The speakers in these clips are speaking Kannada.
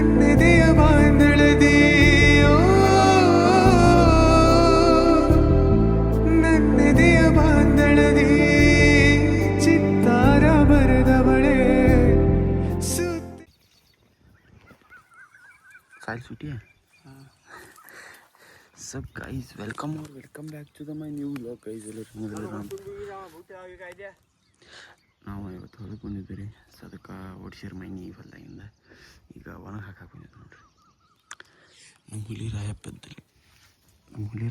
ನನ್ನೆದೆಯ ಬಾಂಧಳದಿ ನನ್ನೆದೆಯ ಬಾಂಧಳದಿ ಚಿತ್ತಾರ ಬರೆದವಳೆ ಸುತ್ತಿ ಕಾಲ್ ಸುಟಿಯ सब guys welcome back to the my new vlog guys ನಾವು ಇವತ್ತು ಹೊಲಕ್ಕೆ ಬಂದಿದ್ದೀರಿ ಅದಕ್ಕೆ ಓಡಿಸಿರ್ ಮೈನಿ ಹೊಲದಾಗಿಂದ ಈಗ ಒಣಗಿ ಹಾಕಕ್ಕೆ ಬಂದಿದ್ದು ನೋಡ್ರಿ. ನಮ್ಮ ಹುಲಿ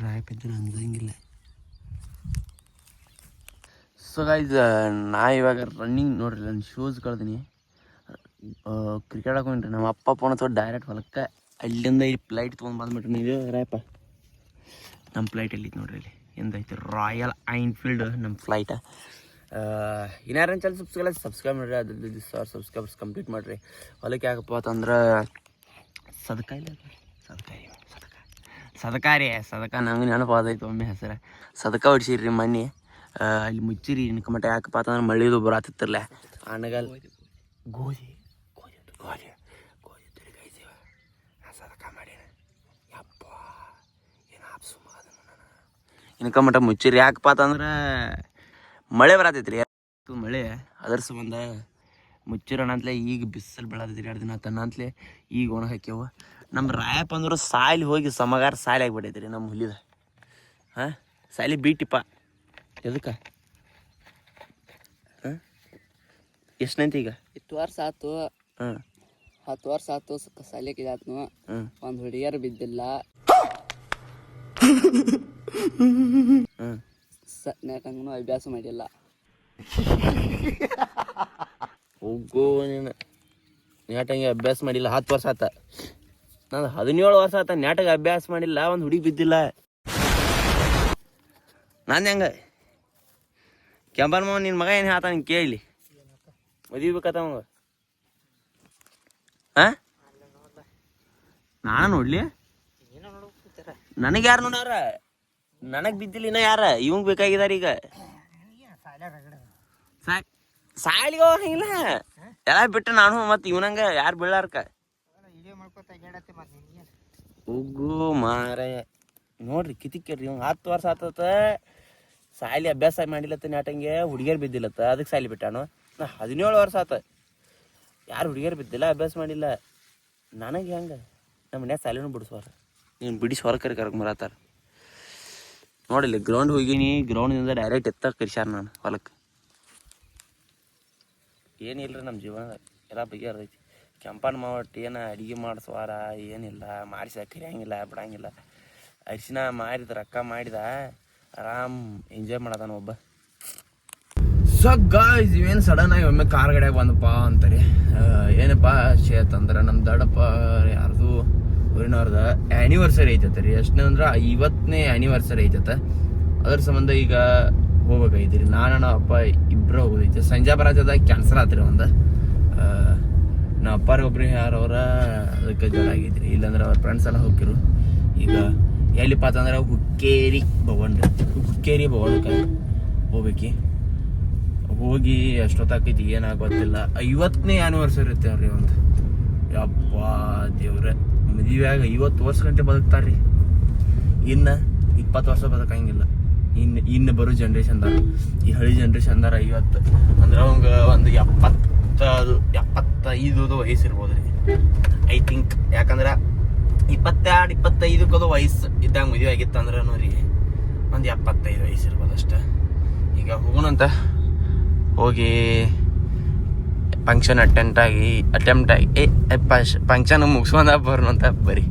ರಾಯಪೆದ್ದಲಿ ಅಂದಂಗಿಲ್ಲ. ಸೊ ಗೈಸ್ ನಾ ಇವಾಗ ರನ್ನಿಂಗ್ ನೋಡ್ರಿ ನನ್ನ ಶೂಸ್ ಕಳ್ದೀನಿ. ಕ್ರಿಕೆಟ್ ಹಾಕೊಂಡ್ರಿ ನಮ್ಮ ಅಪ್ಪ ಫೋನ್ ಹತ್ರ ಡೈರೆಕ್ಟ್ ಹೊಲಕ್ಕೆ ಅಲ್ಲಿಂದ ಈ ಫ್ಲೈಟ್ ತೊಗೊಂಡು ಬಂದ್ಬಿಟ್ರಿ. ನೀವು ರಾಯಪ್ಪ ನಮ್ಮ ಫ್ಲೈಟ್ ಎಲ್ಲಿತ್ತು ನೋಡ್ರಿ, ಇಲ್ಲಿ ಎಂದೈತೆ ರಾಯಲ್ ಐನ್ಫೀಲ್ಡ್ ನಮ್ಮ ಫ್ಲೈಟ. ಇನ್ಯಾರು ಚಾನಲ್ ಸಬ್ಸ್ಕ್ರೈಬ್ ಮಾಡಿರಿ, ಅದ್ರದ್ದು ಸಬ್ಸ್ಕ್ರೈಬರ್ಸ್ ಕಂಪ್ಲೀಟ್ ಮಾಡಿರಿ. ಹೊಲಕ್ಕೆ ಯಾಕಪ್ಪ ಅಂತಂದ್ರೆ ಸದಕ ನಂಗೆ ನೆನಪಾದೈತೆ ಒಮ್ಮೆ ಹೆಸರು ಸದಕ ಹೊಡ್ಸಿರಿ ಮನೆ ಅಲ್ಲಿ ಮುಚ್ಚಿರಿ ಇನ್ಕಮಟ. ಯಾಕಪ್ಪ ಅಂತಂದ್ರೆ ಮಳ್ಳಿದು ಬರಾತಿತ್ತಿರಲ್ಲ ಆನಗಲ್ ಗೋಧಿ ಸದಕ ಮಾಡಿ ಯಪ್ಪ ಏನು ಆಪ್ಸು ಇನ್ಕಮಟ ಮುಚ್ಚಿರಿ. ಯಾಕಪ್ಪ ಅಂತಂದ್ರೆ ಮಳೆ ಬರತೈತ್ರಿ, ಮಳೆ ಅದ್ರ ಸಂಬಂಧ ಮುಚ್ಚಿರೋಣ ಅಂತಲೇ. ಈಗ ಬಿಸಿಲು ಬೆಳತೈತ್ರಿ 2 ದಿನ ತನ್ನಂತಲೇ ಈಗ ಒಣ ಹಾಕ್ಯವ. ನಮ್ಮ ರಾಯಪ್ಪ ಅಂದ್ರೆ ಸಾಲಿ ಹೋಗಿ ಸಮಗಾರ ಸಾಲಿ ಆಗಿಬಿಟ್ಟೈತ್ರಿ ನಮ್ಮ ಹುಲಿದ. ಹಾಂ ಸಾಲಿ ಬೀಟಿಪ್ಪ ಎದಕ್ಕೆ ಹಾಂ ಎಷ್ಟನಂತ ಈಗ 10 ವರ್ಷ ಆಯ್ತು. ಹಾಂ 10 ವರ್ಷ ಆಯ್ತು ಸಾಲಿಗೆ ಆತ್ನು. ಒಂದು ಹುಡುಗಿಯರು ಬಿದ್ದಿಲ್ಲ. ನೆಟ್ಟಂಗೂ ಅಭ್ಯಾಸ ಮಾಡಿಲ್ಲ. ಹೋಗೋ ನೀನು ನ್ಯಾಟಂಗೆ ಅಭ್ಯಾಸ ಮಾಡಿಲ್ಲ. 10 ವರ್ಷ ಆತ, ನಾನು 17 ವರ್ಷ ಆತ ನ್ಯಾಟಗೆ ಅಭ್ಯಾಸ ಮಾಡಿಲ್ಲ. ಒಂದು ಹುಡುಗಿ ಬಿದ್ದಿಲ್ಲ. ನಾನು ಹೆಂಗೆ ಕೆಂಪನ ಮಾವ ನಿನ್ನ ಮಗ ಏನು ಹೇಳ್ತ ನೀನು ಕೇಳಿ ಮದುವೆ ಬೇಕತ್ತ ಮಗ. ಹಾಂ ನಾನು ನೋಡ್ಲಿ, ನನಗೆ ಯಾರು ನೋಡ್ಯಾರ? ನನಗೆ ಬಿದ್ದಿಲ್ಲ ಇನ್ನ ಯಾರ? ಇವಂಗ್ ಬೇಕಾಗಿದಾರ ಈಗ ಸಾಲಿಗೆ ಹೋಗಂಗಿಲ್ಲ ಎಲ್ಲ ಬಿಟ್ಟು ನಾನು ಮತ್ತೆ ಇವನಂಗ ಯಾರು ಬೀಳಾರ್ಕ ಹೋಗು ಮಾರ. ನೋಡ್ರಿ ಕಿತಿಕ್ರಿ ಇವಂಗ 10 ವರ್ಷ ಆತತ ಸಾಲಿ ಅಭ್ಯಾಸ ಮಾಡಿಲ್ಲತ್ತ ನ್ಯಾಟಂಗೆ. ಹುಡುಗಿಯರು ಬಿದ್ದಿಲ್ಲತ್ತ ಅದಕ್ಕೆ ಸಾಲಿ ಬಿಟ್ಟಾನು. ನಾ 17 ವರ್ಷ ಆತ ಯಾರು ಹುಡುಗಿಯರು ಬಿದ್ದಿಲ್ಲ, ಅಭ್ಯಾಸ ಮಾಡಿಲ್ಲ. ನನಗೆ ಹೆಂಗೆ ನಮ್ಮ ಮನ್ಯಾಗ ಸಾಲಿನೂ ಬಿಡಿಸ್ವಾರ, ನೀನು ಬಿಡಿಸಿ ಹೊರಕರಿ ಕರ್ಕೊಂಬರತ್ತಾರ. ನೋಡಿಲ್ಲ ಗ್ರೌಂಡ್ ಹೋಗಿನಿ, ಗ್ರೌಂಡ್ನಿಂದ ಡೈರೆಕ್ಟ್ ಎತ್ತ ಕರ್ಸ್ಯಾರ ನಾನು ಹೊಲಕ್ಕೆ. ಏನಿಲ್ಲರಿ ನಮ್ಮ ಜೀವನದಾಗ ಎಲ್ಲ ಬಗೆಹರೈತಿ. ಕೆಂಪನ ಮಾವಟ್ಟು ಏನು ಅಡುಗೆ ಮಾಡಿಸ್ವಾರ ಏನಿಲ್ಲ, ಮಾಡಿಸಿ ಕರಿಯಂಗಿಲ್ಲ ಬಿಡಂಗಿಲ್ಲ. ಅರಿಶಿನ ಮಾರಿದ ರೊಕ್ಕ ಮಾಡಿದ ಆರಾಮ್ ಎಂಜಾಯ್ ಮಾಡದಾನ ಒಬ್ಬ. ಸೊ ಗಾಯ್ಸ್ ಇವೇನು ಸಡನ್ ಆಗಿ ಒಮ್ಮೆ ಕಾರ್ ಗಡ್ಯಾಗ ಬಂದಪ್ಪ ಅಂತಾರೆ. ಏನಪ್ಪ ಶೇತ್ ಅಂದ್ರೆ ನಮ್ಮ ದೊಡ್ಡಪ್ಪ ಯಾರ್ದು ಊರಿನವ್ರದ ಆ್ಯನಿವರ್ಸರಿ ಐತತ್ತೆ ರೀ. ಎಷ್ಟನೇ ಅಂದ್ರೆ 50ನೇ ಆ್ಯನಿವರ್ಸರಿ ಐತತ್ತೆ. ಅದ್ರ ಸಂಬಂಧ ಈಗ ಹೋಗ್ಬೇಕಾಗಿದ್ದೀರಿ. ನಾನು ಅಪ್ಪ ಇಬ್ಬರು ಹೋಗೋದೈತೆ. ಸಂಜೆ ಬರತ್ತದ ಕ್ಯಾನ್ಸಲ್ ಆತ್ರಿ ಒಂದು. ನಮ್ಮ ಅಪ್ಪಾರಿಗೆ ಒಬ್ರು ಯಾರವ್ರ ಅದಕ್ಕೆ ಜೋರ ಆಗಿದ್ರಿ. ಇಲ್ಲಾಂದ್ರೆ ಅವ್ರ ಫ್ರೆಂಡ್ಸ್ ಎಲ್ಲ ಹೋಗಿರು. ಈಗ ಎಲ್ಲಿಪ್ಪ ಅಂತಂದ್ರೆ ಹುಕ್ಕೇರಿ ಭವನಕ್ಕೆ ಹೋಗ್ಬೇಕಿ. ಹೋಗಿ ಎಷ್ಟೊತ್ತಾಕೈತಿ ಏನಾಗೋತ್ತಿಲ್ಲ. 50ನೇ ಆ್ಯನಿವರ್ಸರಿ ಇರುತ್ತೆ ಅವ್ರಿ ಒಂದು. ಯಪ್ಪ ದೇವ್ರೆ, ಮದುವೆಯಾಗ 50 ವರ್ಷ ಗಂಟೆ ಬದುಕ್ತಾರ್ರಿ. ಇನ್ನು 20 ವರ್ಷ ಬದುಕಂಗಿಲ್ಲ. ಇನ್ನು ಬರೋ ಜನ್ರೇಷನ್ದಾರ, ಈ ಹಳಿ ಜನ್ರೇಷನ್ದಾರ 50 ಅಂದ್ರೆ ಅವಂಗ ಒಂದು 75 ವಯಸ್ಸು ಇರ್ಬೋದು ರೀ ಐ ಥಿಂಕ್. ಯಾಕಂದ್ರೆ 22-25 ವಯಸ್ಸು ಇದ್ದಾಗ ಮದುವೆ ಆಗಿತ್ತು ಅಂದ್ರೆ ರೀ ಒಂದು 75 ವಯಸ್ಸು ಇರ್ಬೋದು ಅಷ್ಟೆ. ಈಗ ಹೋಗೋಣಂತ, ಹೋಗಿ ಫಂಕ್ಷನ್ ಅಟೆಂಪ್ಟ್ ಆಗಿ ಫಂಕ್ಷನ್ ಮುಗಿಸ್ಕೊಂಡ ಬರೋಣಂತ ಬರೀ.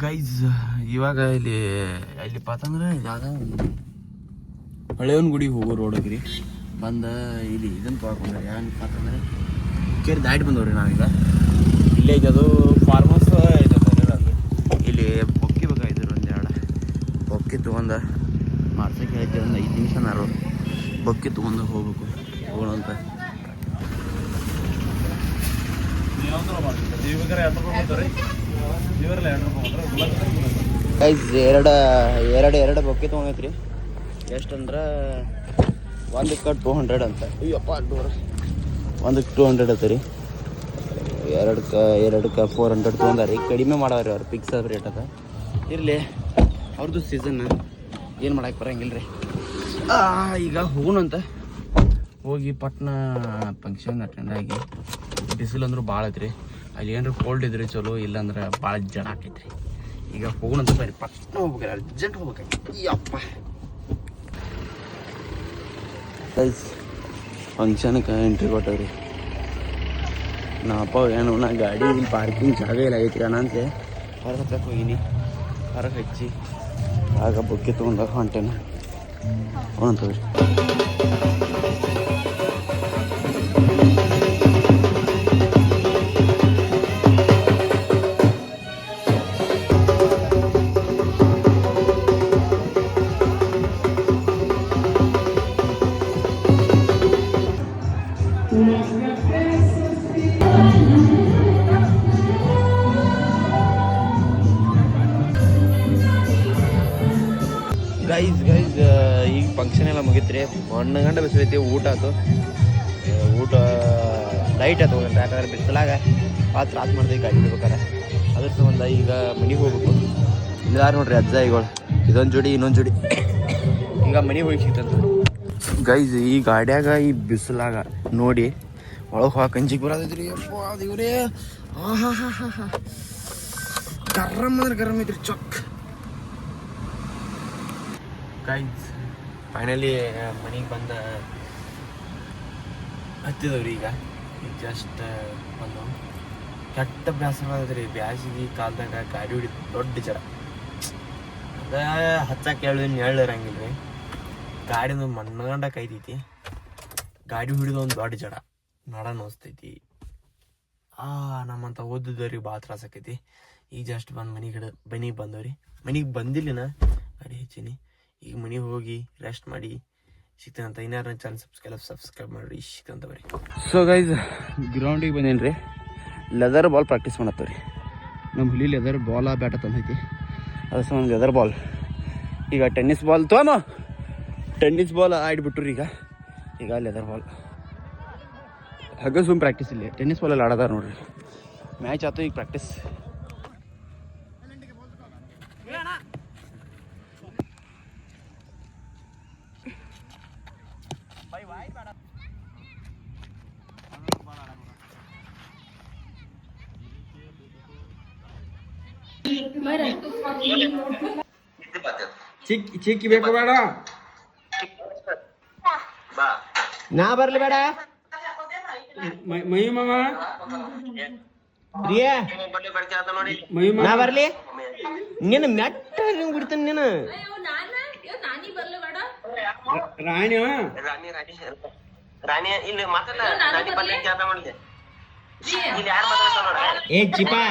ಗೈಸ್ ಇವಾಗ ಇಲ್ಲಿಪ್ಪ ಅಂತಂದ್ರೆ ಇದಾಗ ಹಳೆಯವನ ಗುಡಿಗೆ ಹೋಗೋ ರೋಡಗ್ರಿ ಬಂದ ಇಲ್ಲಿ ಇದನ್ನು ತೊಳ್ಕೊಂಡ್ರೆ ಏನಪ್ಪ ಅಂತಂದ್ರೆ ಕೇರಿ ದಾಟಿ ಬಂದವ್ರಿ ನಾವೀಗ. ಇಲ್ಲೇ ಐತೆ ಅದು ಫಾರ್ಮ್ ಹೌಸ್ ಐತೆ ಅದು. ಇಲ್ಲಿ ಬೊಕ್ಕಿ ಬೇಕಾಗಿದ್ರು ಒಂದೆರಡು ಬೊಕ್ಕಿ ತೊಗೊಂಡು ಮಾಡ್ಸೋಕೆ ಐತೆ. ಒಂದು 5 ನಿಮಿಷ ನಾರು ಬೊಕ್ಕಿ ತೊಗೊಂಡು ಹೋಗ್ಬೇಕು ಹೋಗೋಣ ಅಂತ. ಗೈಸ್ ಎರಡು ಬೊಕ್ಕೆ ತೊಗೊಂಡೈತ್ರಿ. ಎಷ್ಟಂದ್ರೆ ಒಂದಕ್ಕೆ 200 ಅಂತ. ಅಯ್ಯಪ್ಪ ಡೋರ್ ಒಂದಕ್ಕೆ 200 ಐತೆ ರೀ. ಎರಡಕ್ಕೆ 400 ತೊಗೊಂಡಾರಿ. ಕಡಿಮೆ ಮಾಡವ್ರಿ ಅವ್ರು, ಫಿಕ್ಸ್ ರೇಟ್ ಅದ. ಇರಲಿ, ಅವ್ರದ್ದು ಸೀಸನ್ ಏನು ಮಾಡಕ್ಕೆ ಬರಂಗಿಲ್ಲ ರೀ. ಈಗ ಹೋಗೋಣಂತ. ಹೋಗಿ ಪಟ್ನ ಫಂಕ್ಷನ್ ಅಟೆಂಡ್ ಆಗಿ. ಬಿಸಿಲು ಅಂದ್ರೂ ಭಾಳ ಐತ್ರಿ. ಅಲ್ಲಿ ಏನಾರು ಕೋಲ್ಡ್ ಇದ್ರಿ ಚಲೋ, ಇಲ್ಲಾಂದ್ರೆ ಭಾಳ ಜನ ಆಕೈತ್ರಿ. ಈಗ ಹೋಗೋಣಂತ ಬರ್ರಿ, ಪಟ್ನ ಹೋಗ್ಬೇಕ್ರಿ, ಅರ್ಜೆಂಟ್ ಹೋಗ್ಬೇಕಾಗಿ. ಅಪ್ಪ ಫಂಕ್ಷನ್ಗೆ ಎಂಟ್ರಿ ಕೊಟ್ಟವ್ರಿ. ನಮ್ಮಪ್ಪ ಏನು ನಾ ಗಾಡಿ ಇಲ್ಲಿ ಪಾರ್ಕಿಂಗ್ ಜಾಗ ಇಲ್ಲ ಐತ್ರಿ ಅನ್ನಂತೆ ಹೊರಗೆ ಹಚ್ಚಕ್ಕೆ ಹೋಗಿನಿ. ಹೊರಗೆ ಹಚ್ಚಿ ಆಗ ಬೊಕ್ಕೆ ತೊಗೊಂಡಾಗ ಹೊಂಟೇನ ಅಂತವ್ರಿ. ಗೈಸ್ ಈಗ ಫಂಕ್ಷನ್ ಎಲ್ಲ ಮುಗಿತ್ರಿ. ಗಂಟೆ ಬಿಸಿಲೈತಿ. ಊಟ ಆಯ್ತು. ಊಟ ಲೈಟ್ ಆಯ್ತು, ಯಾಕಂದ್ರೆ ಬಿಸಿಲಾಗ ಭಾಳ ತ್ರಾಸ ಮಾಡ್ತೀವಿ ಗಾಡಿ ಬಿಡ್ಬೇಕಾರೆ. ಅದ್ರ ಸಂಬಂಧ ಈಗ ಮನೆಗೆ ಹೋಗ್ಬೇಕು. ಇಲ್ಲಾರು ನೋಡ್ರಿ ಅಜ್ಜಾಯಿಗಳು, ಇದೊಂದು ಜೋಡಿ ಇನ್ನೊಂದು ಜೋಡಿ. ಈಗ ಮನೆಗೆ ಹೋಗಿ ಸಿಗ್ತಂತ ಗೈಸ್. ಈ ಗಾಡ್ಯಾಗ ಈ ಬಿಸಿಲಾಗ ನೋಡಿ ಒಳಗೆ ಹೋಗಕ್ಕೆ ಅಂಜಿಗೆ ಬರೋದೈತ್ರಿ. ಅಪ್ಪ ದೇವ್ರೇ, ಗರಮ್ ಅಂದ್ರೆ ಗರಮ್ ಐತ್ರಿ ಚೊಕ್. ಗೈಸ್ ಫೈನಲಿ ಮನೆಗೆ ಬಂದ ಹತ್ತಿದವ್ರಿ. ಈಗ ಜಸ್ಟ್ ಬಂದು ಕೆಟ್ಟ ಬ್ಯಾಸರ ಅದರಿ. ಬ್ಯಾಸಿಗೆ ಕಾಲದಾಗ ಗಾಡಿ ಹೊಡಿತು ದೊಡ್ಡ ಜಡ. ಅದ ಹಚ್ಚಕ್ಕೆ ಎಳ್ಳಿರಂಗಿಲ್ಲ ರೀ. ಗಾಡಿನ ಮಣ್ಣಗಂಡ ಕೈತೈತಿ. ಗಾಡಿ ಹಿಡಿದು ಒಂದು ದೊಡ್ಡ ಜಡ ನಡ ನೋಸ್ತೈತಿ. ನಮ್ಮಂತ ಓದಿದವ್ರಿಗೆ ಭಾಳ ತ್ರಾಸ ಆಕೈತಿ. ಈಗ ಜಸ್ಟ್ ಬಂದು ಮನೆಗೆ ಬಂದವ್ರಿ. ಮನೆಗೆ ಬಂದಿಲ್ಲಿನ ಗಾಡಿ ಹೆಚ್ಚಿನಿ. ಈಗ ಮನೆಗೆ ಹೋಗಿ ರೆಸ್ಟ್ ಮಾಡಿ ಸಿಗ್ತಾನಂತ. ಇನ್ನಾರು ನನ್ನ ಚಾನಲ್ ಸಬ್ಸ್ಕ್ರೈಬ್ ಮಾಡಿ ಸಿಗ್ತಂತ ಬರ್ರಿ. ಸೊ ಗೈಸ್ ಗ್ರೌಂಡಿಗೆ ಬಂದೇನ್ರಿ. ಲೆದರ್ ಬಾಲ್ ಪ್ರಾಕ್ಟೀಸ್ ಮಾಡತ್ತವ್ರಿ. ನಮ್ಮ ಹುಲಿ ಲೆದರ್ ಬಾಲ ಬ್ಯಾಟ ತಂದೈತಿ. ಅದ್ರ ಸಂಬಂಧ ಲೆದರ್ ಬಾಲ್. ಈಗ ಟೆನ್ನಿಸ್ ಬಾಲ್ ಟೆನ್ನಿಸ್ ಬಾಲ್ ಆಡ್ಬಿಟ್ರು. ಈಗ ಲೆದರ್ ಬಾಲ್ ಹಾಗೆ ಸುಮ್ ಪ್ರಾಕ್ಟೀಸ್ ಇಲ್ಲಿ. ಟೆನ್ನಿಸ್ ಬಾಲಲ್ಲಿ ಆಡೋದಾರ ನೋಡ್ರಿ. ಮ್ಯಾಚ್ ಆಯ್ತು, ಈಗ ಪ್ರಾಕ್ಟೀಸ್. ಚಿಕ್ಕಿ ಬೇಕು ಬೇಡ, ನಾ ಬರ್ಲಿ ಬೇಡ. ಮೈ ಮಾಮ ನಾ ಬರ್ಲಿ. ನೀನು ಮೆಟ್ಟ ಬಿಡ್ತಾನೆ. ನೀನು ರಾಣಿ ಇಲ್ಲಿ ಏ ಚಿಪಾ